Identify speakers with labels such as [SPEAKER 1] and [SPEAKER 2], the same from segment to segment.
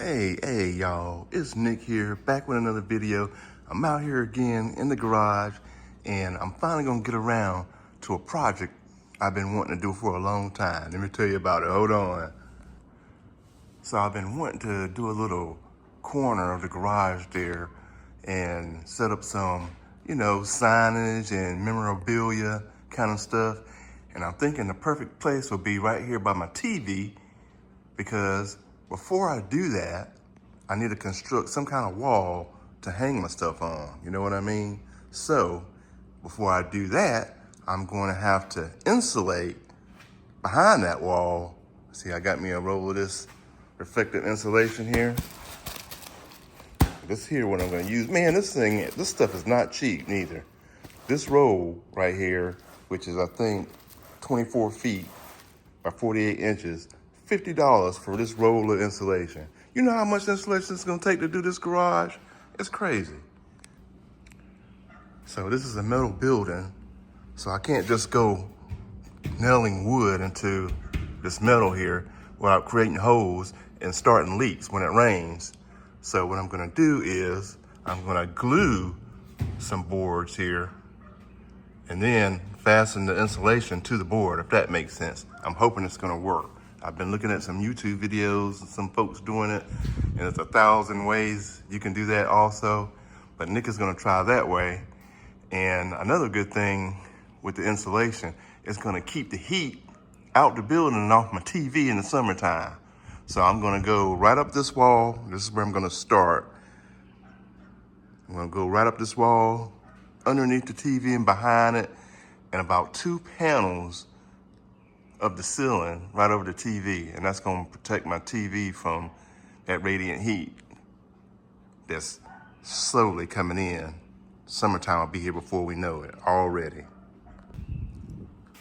[SPEAKER 1] Hey, y'all, it's Nick here, back with another video. I'm out here again in the garage, and I'm finally gonna get around to a project I've been wanting to do for a long time. Let me tell you about it, hold on. So I've been wanting to do a little corner of the garage there and set up some, signage and memorabilia kind of stuff. And I'm thinking the perfect place would be right here by my TV, because before I do that, I need to construct some kind of wall to hang my stuff on. You know what I mean? So before I do that, I'm going to have to insulate behind that wall. See, I got me a roll of this reflective insulation here. This here what I'm going to use. Man, this stuff is not cheap neither. This roll right here, which is I think 24 feet by 48 inches, $50 for this roll of insulation. You know how much insulation it's gonna take to do this garage? It's crazy. So this is a metal building, so I can't just go nailing wood into this metal here without creating holes and starting leaks when it rains. So what I'm gonna do is I'm gonna glue some boards here and then fasten the insulation to the board, if that makes sense. I'm hoping it's gonna work. I've been looking at some YouTube videos and some folks doing it, and there's 1,000 ways you can do that also, but Nick is gonna try that way. And another good thing with the insulation, it's gonna keep the heat out the building and off my TV in the summertime. So I'm gonna go right up this wall. This is where I'm gonna start. I'm gonna go right up this wall, underneath the TV and behind it, and about 2 panels of the ceiling right over the TV. And that's gonna protect my TV from that radiant heat that's slowly coming in. Summertime will be here before we know it already.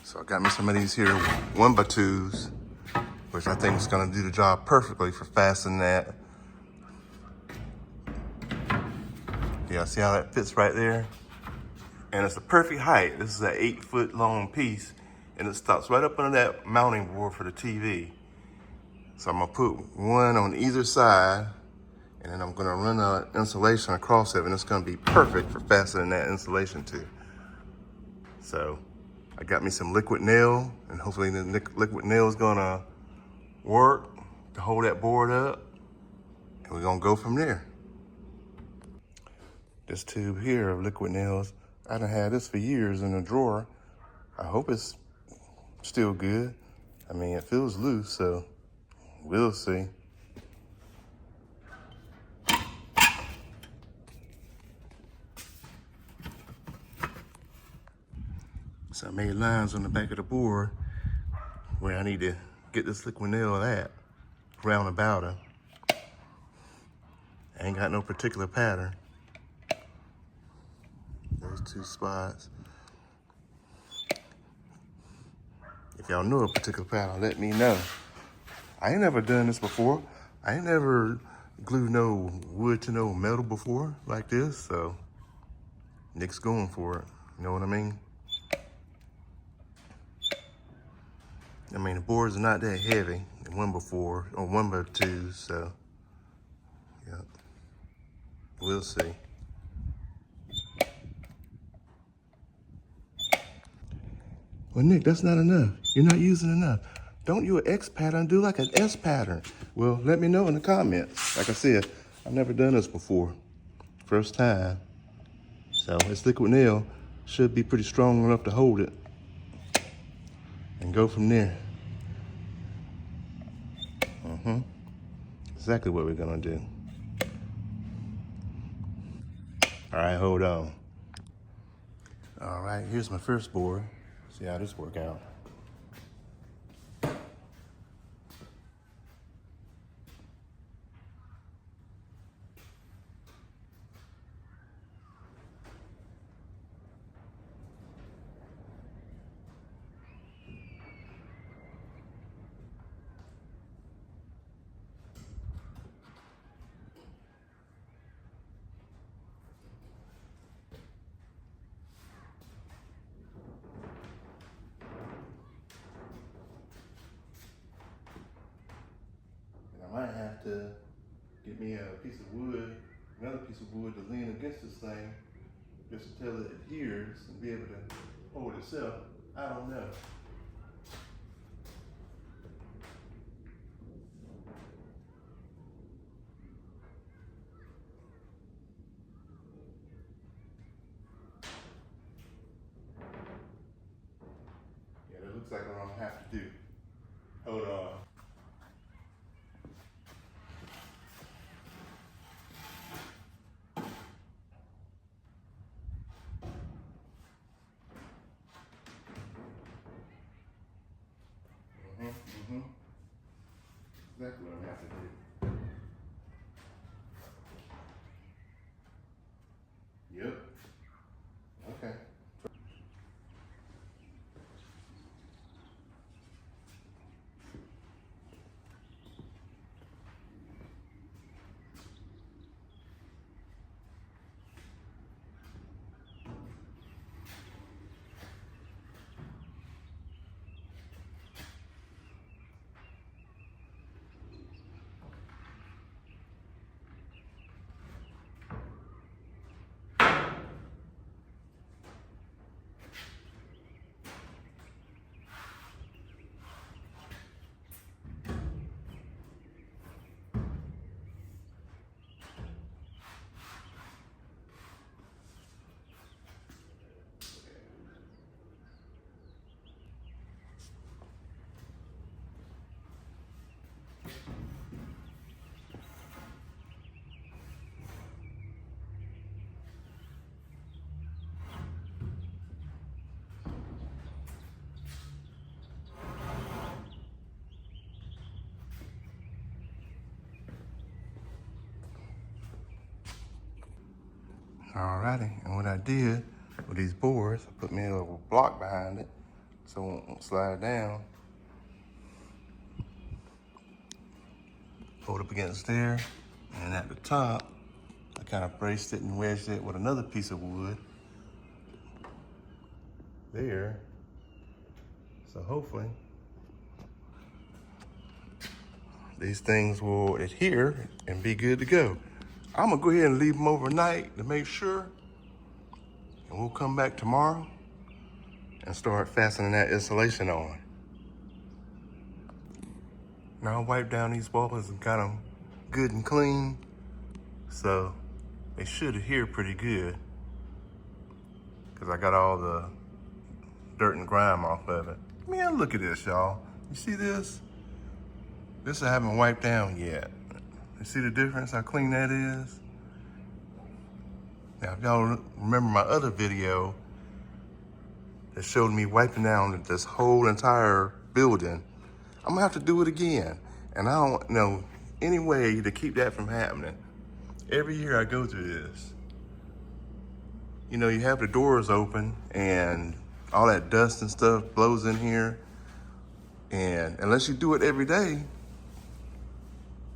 [SPEAKER 1] So I got me some of these here 1x2s, which I think is gonna do the job perfectly for fastening that. Yeah, see how that fits right there? And it's the perfect height. This is an 8-foot long piece, and it stops right up under that mounting board for the TV. So I'm gonna put one on either side, and then I'm gonna run the insulation across it, and it's gonna be perfect for fastening that insulation to. So I got me some liquid nail, and hopefully the liquid nail is gonna work to hold that board up, and we're gonna go from there. This tube here of liquid nails, I done had this for years in a drawer. I hope it's still good. I mean, it feels loose, so we'll see. So I made lines on the back of the board where I need to get this liquid nail at, round about it. I ain't got no particular pattern. Those 2 spots. If y'all know a particular pattern, let me know. I ain't never done this before. I ain't never glued no wood to no metal before like this, so Nick's going for it. You know what I mean? I mean, the boards are not that heavy, 1x4 or 1x2, so yeah, we'll see. Well, Nick, that's not enough. You're not using enough. Don't do an X pattern, do like an S pattern. Well, let me know in the comments. Like I said, I've never done this before. First time. So this liquid nail should be pretty strong enough to hold it. And go from there. Exactly what we're gonna do. All right, hold on. All right, here's my first board. See how this work out. I might have to get me a piece of wood, another piece of wood to lean against this thing, just until it adheres and be able to hold itself. I don't know. Yeah, that looks like what I'm gonna have to do. Hold on. Exactly what I'm gonna have to do. Yep. Okay. Alrighty, and what I did with these boards, I put me a little block behind it so it won't slide down. Hold up against there, and at the top, I kind of braced it and wedged it with another piece of wood there. So hopefully, these things will adhere and be good to go. I'm gonna go ahead and leave them overnight to make sure, and we'll come back tomorrow and start fastening that insulation on. Now I'll wipe down these walls and got them good and clean, so they should adhere pretty good because I got all the dirt and grime off of it. Man, look at this, y'all. You see this? This I haven't wiped down yet. You see the difference, how clean that is? Now, if y'all remember my other video that showed me wiping down this whole entire building, I'm gonna have to do it again. And I don't know any way to keep that from happening. Every year I go through this. You know, you have the doors open and all that dust and stuff blows in here. And unless you do it every day,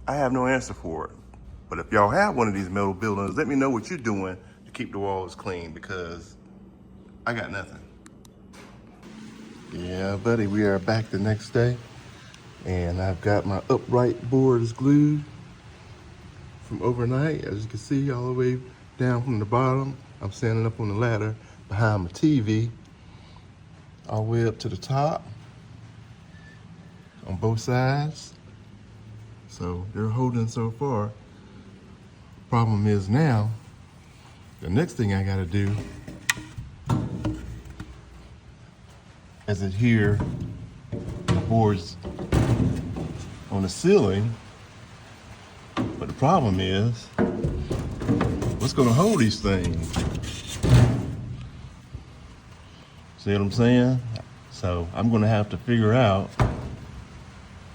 [SPEAKER 1] I have no answer for it. But if y'all have one of these metal buildings, let me know what you're doing to keep the walls clean, because I got nothing. Yeah, buddy, we are back the next day, and I've got my upright boards glued from overnight. As you can see, all the way down from the bottom. I'm standing up on the ladder behind my TV, all the way up to the top on both sides. So they're holding so far. Problem is now, the next thing I gotta do is adhere the boards on the ceiling. But the problem is, what's gonna hold these things? See what I'm saying? So I'm gonna have to figure out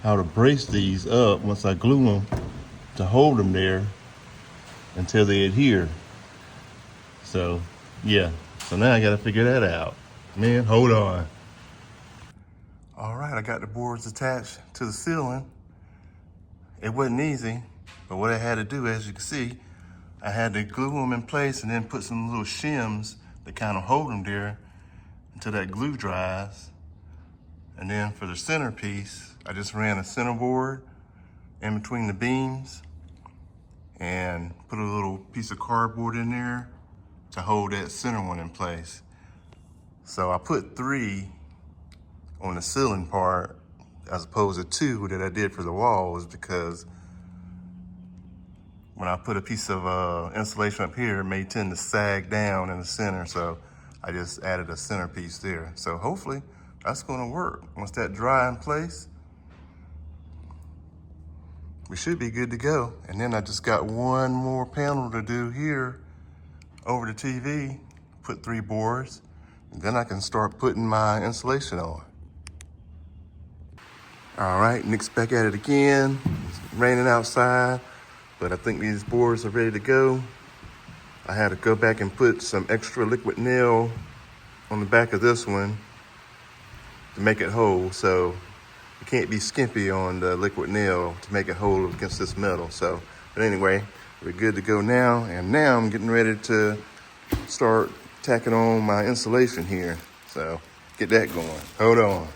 [SPEAKER 1] how to brace these up once I glue them to hold them there until they adhere. So yeah, so now I gotta figure that out. Man, hold on. All right, I got the boards attached to the ceiling. It wasn't easy, but what I had to do, as you can see, I had to glue them in place and then put some little shims to kind of hold them there until that glue dries. And then for the centerpiece, I just ran a center board in between the beams and put a little piece of cardboard in there to hold that center one in place. So I put 3 on the ceiling part as opposed to 2 that I did for the walls, because when I put a piece of insulation up here, it may tend to sag down in the center. So I just added a center piece there. So hopefully that's gonna work. Once that dry in place, we should be good to go. And then I just got one more panel to do here over the TV, put 3 boards, and then I can start putting my insulation on. All right, Nick's back at it again. It's raining outside, but I think these boards are ready to go. I had to go back and put some extra liquid nail on the back of this one to make it hold. So you can't be skimpy on the liquid nail to make it hold against this metal. So, but anyway, we're good to go now. And now I'm getting ready to start tacking on my insulation here. So get that going. Hold on.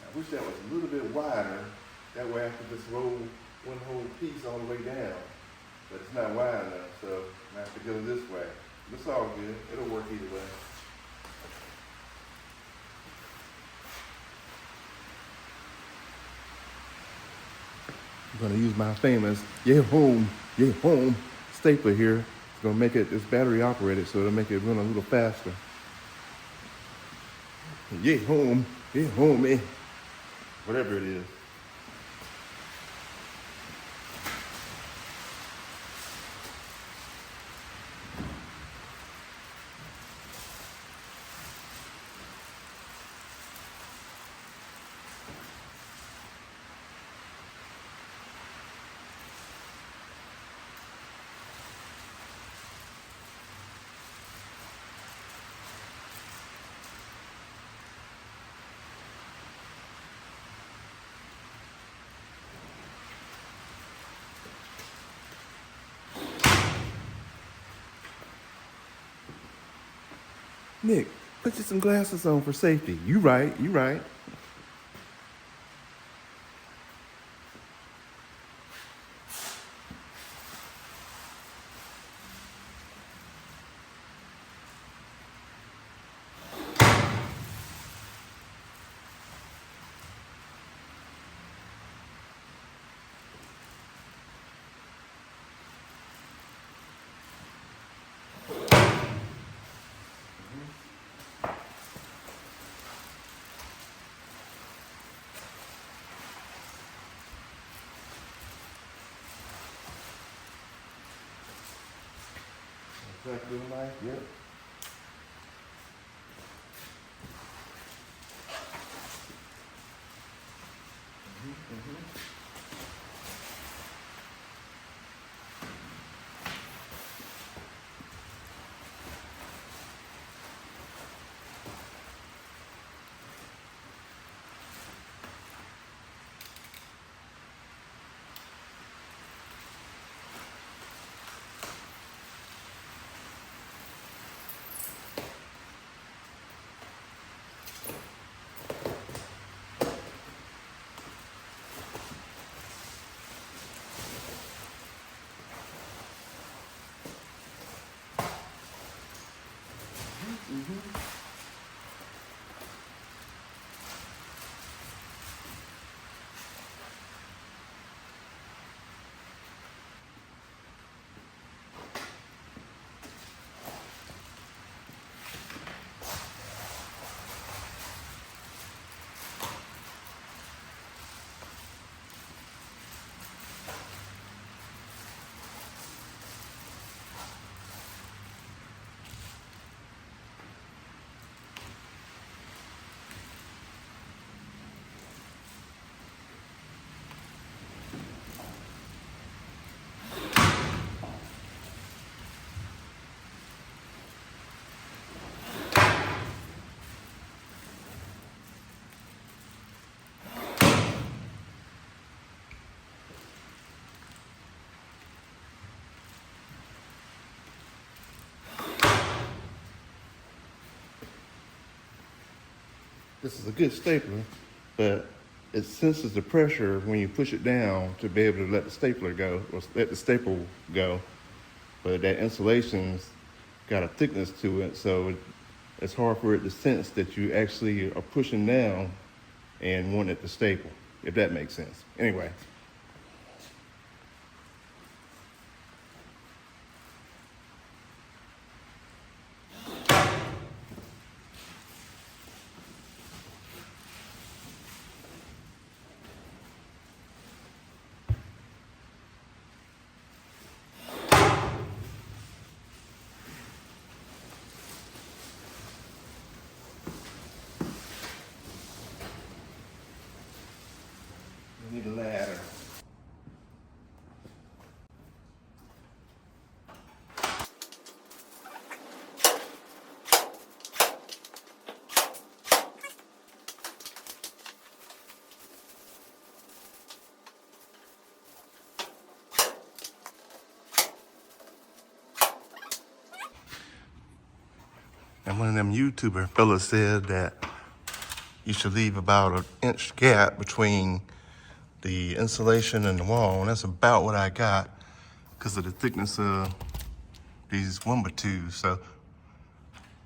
[SPEAKER 1] I wish that was a little bit wider. That way I could just roll one whole piece all the way down. But it's not wide enough, so I have to go this way. But it's all good. It'll work either way. I'm gonna use my famous yeah home stapler here. It's gonna make it, it's battery operated, so it'll make it run a little faster. Yeah home, man. Whatever it is. Nick, put you some glasses on for safety. You right. Exactly right. Yep. This is a good stapler, but it senses the pressure when you push it down to be able to let the stapler go, or let the staple go. But that insulation's got a thickness to it, so it's hard for it to sense that you actually are pushing down and want it to staple, if that makes sense. Anyway. We need a ladder. And one of them YouTuber fellas said that you should leave about an inch gap between the insulation and the wall, and that's about what I got because of the thickness of these 1x2s. So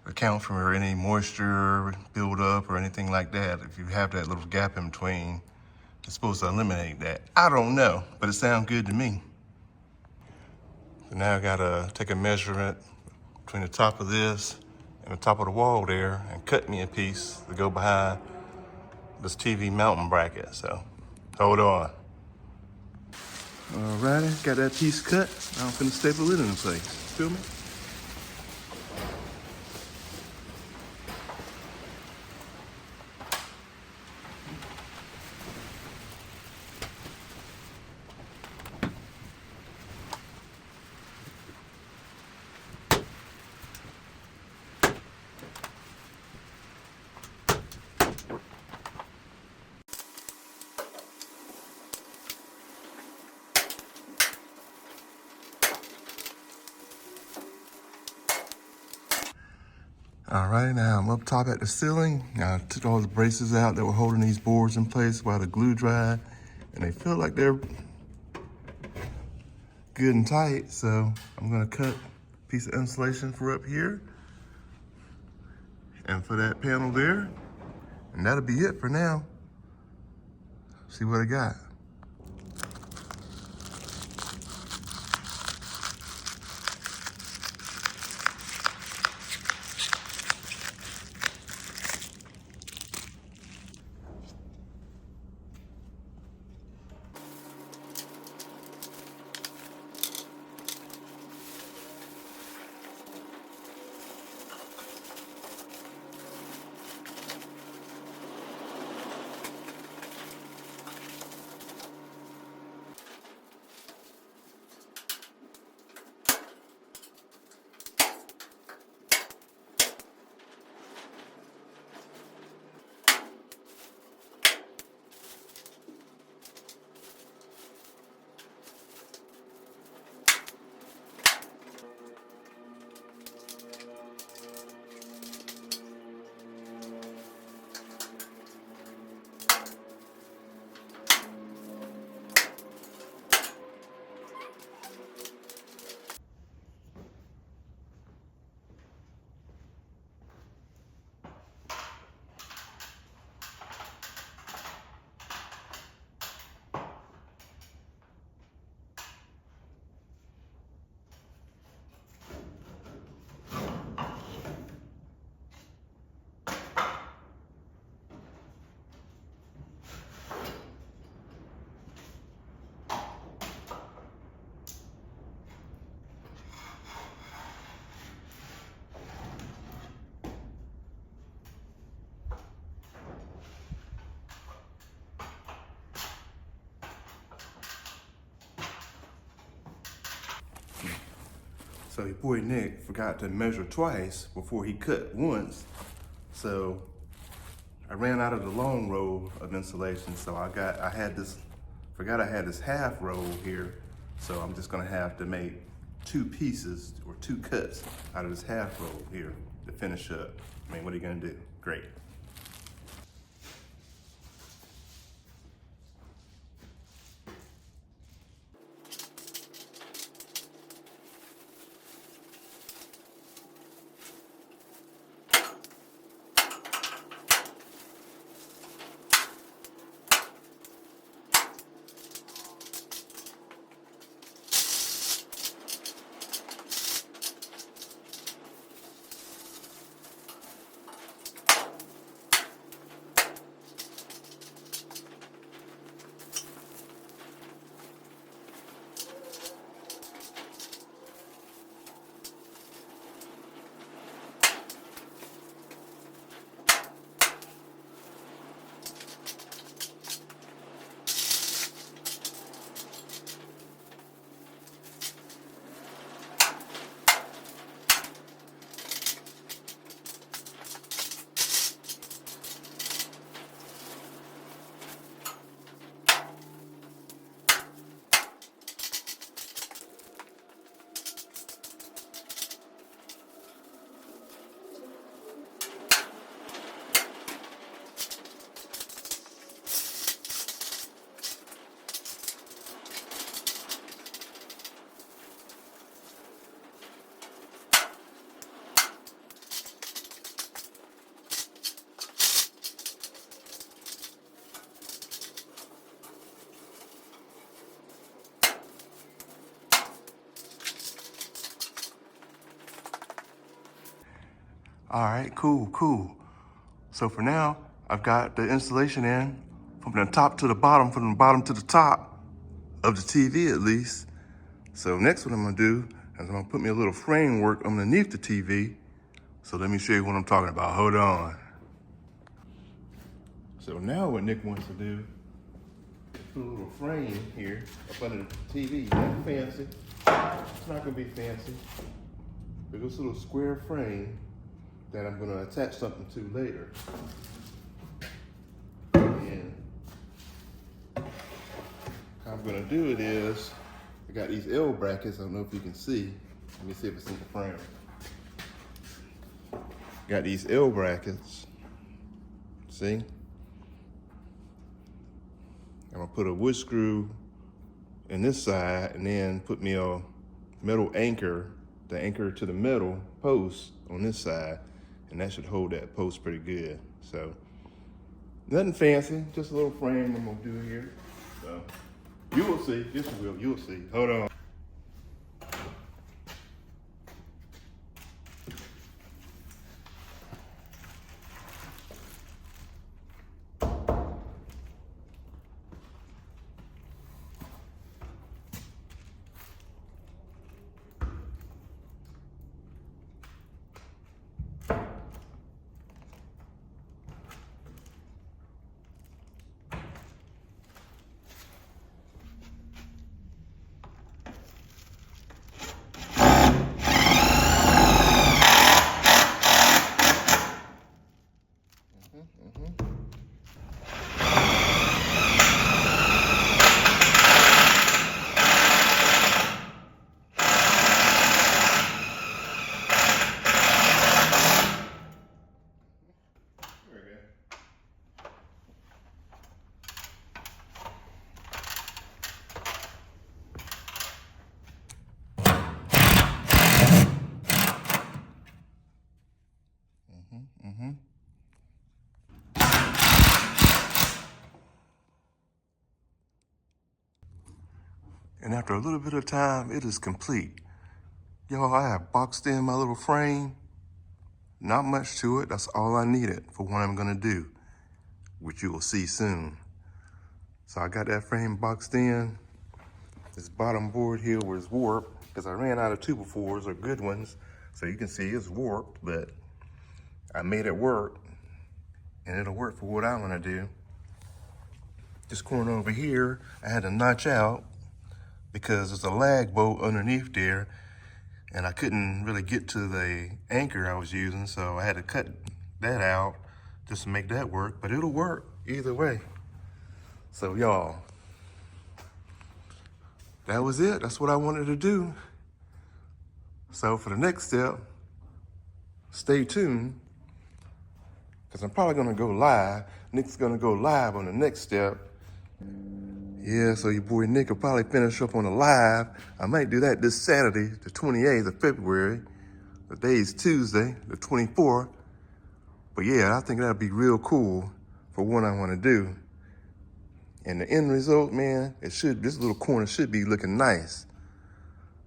[SPEAKER 1] account for any moisture buildup or anything like that. If you have that little gap in between, it's supposed to eliminate that. I don't know, but it sounds good to me. So now I gotta take a measurement between the top of this and the top of the wall there and cut me a piece to go behind this TV mounting bracket. So hold on. Alrighty, got that piece cut. Now I'm finna staple it in place. Feel me? All right, now I'm up top at the ceiling. Now I took all the braces out that were holding these boards in place while the glue dried, and they feel like they're good and tight. So I'm gonna cut a piece of insulation for up here and for that panel there, and that'll be it for now. See what I got. So your boy Nick forgot to measure twice before he cut once. So I ran out of the long roll of insulation. So I had this half roll here. So I'm just gonna have to make two pieces or two cuts out of this half roll here to finish up. I mean, what are you gonna do? Great. All right, cool. So for now, I've got the installation in from the top to the bottom, from the bottom to the top of the TV at least. So next what I'm gonna do is I'm gonna put me a little framework underneath the TV. So let me show you what I'm talking about. Hold on. So now what Nick wants to do is put a little frame here up under the TV. Not fancy. It's not gonna be fancy. But this little square frame that I'm gonna attach something to later. And how I'm gonna do it is, I got these L brackets. I don't know if you can see. Let me see if it's in the frame. Got these L brackets. See? I'm gonna put a wood screw in this side and then put me a metal anchor, the anchor to the metal post on this side, and that should hold that post pretty good. So, nothing fancy, just a little frame I'm gonna do here. So, you will see, you'll see. Hold on. And after a little bit of time, it is complete. Y'all, I have boxed in my little frame. Not much to it. That's all I needed for what I'm gonna do, which you will see soon. So I got that frame boxed in. This bottom board here was warped because I ran out of 2x4s or good ones. So you can see it's warped, but I made it work, and it'll work for what I'm gonna do. This corner over here, I had to notch out because there's a lag bolt underneath there, and I couldn't really get to the anchor I was using, so I had to cut that out just to make that work, but it'll work either way. So y'all, that was it. That's what I wanted to do. So for the next step, stay tuned, because I'm probably gonna go live. Nick's gonna go live on the next step. Yeah, so your boy Nick will probably finish up on a live. I might do that this Saturday, the 28th of February. The day is Tuesday, the 24th. But yeah, I think that'd be real cool for what I wanna do. And the end result, man, this little corner should be looking nice.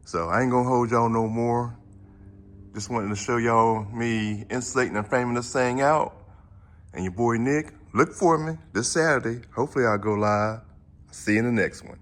[SPEAKER 1] So I ain't gonna hold y'all no more. Just wanted to show y'all me insulating and framing this thing out. And your boy Nick, look for me this Saturday. Hopefully I'll go live. See you in the next one.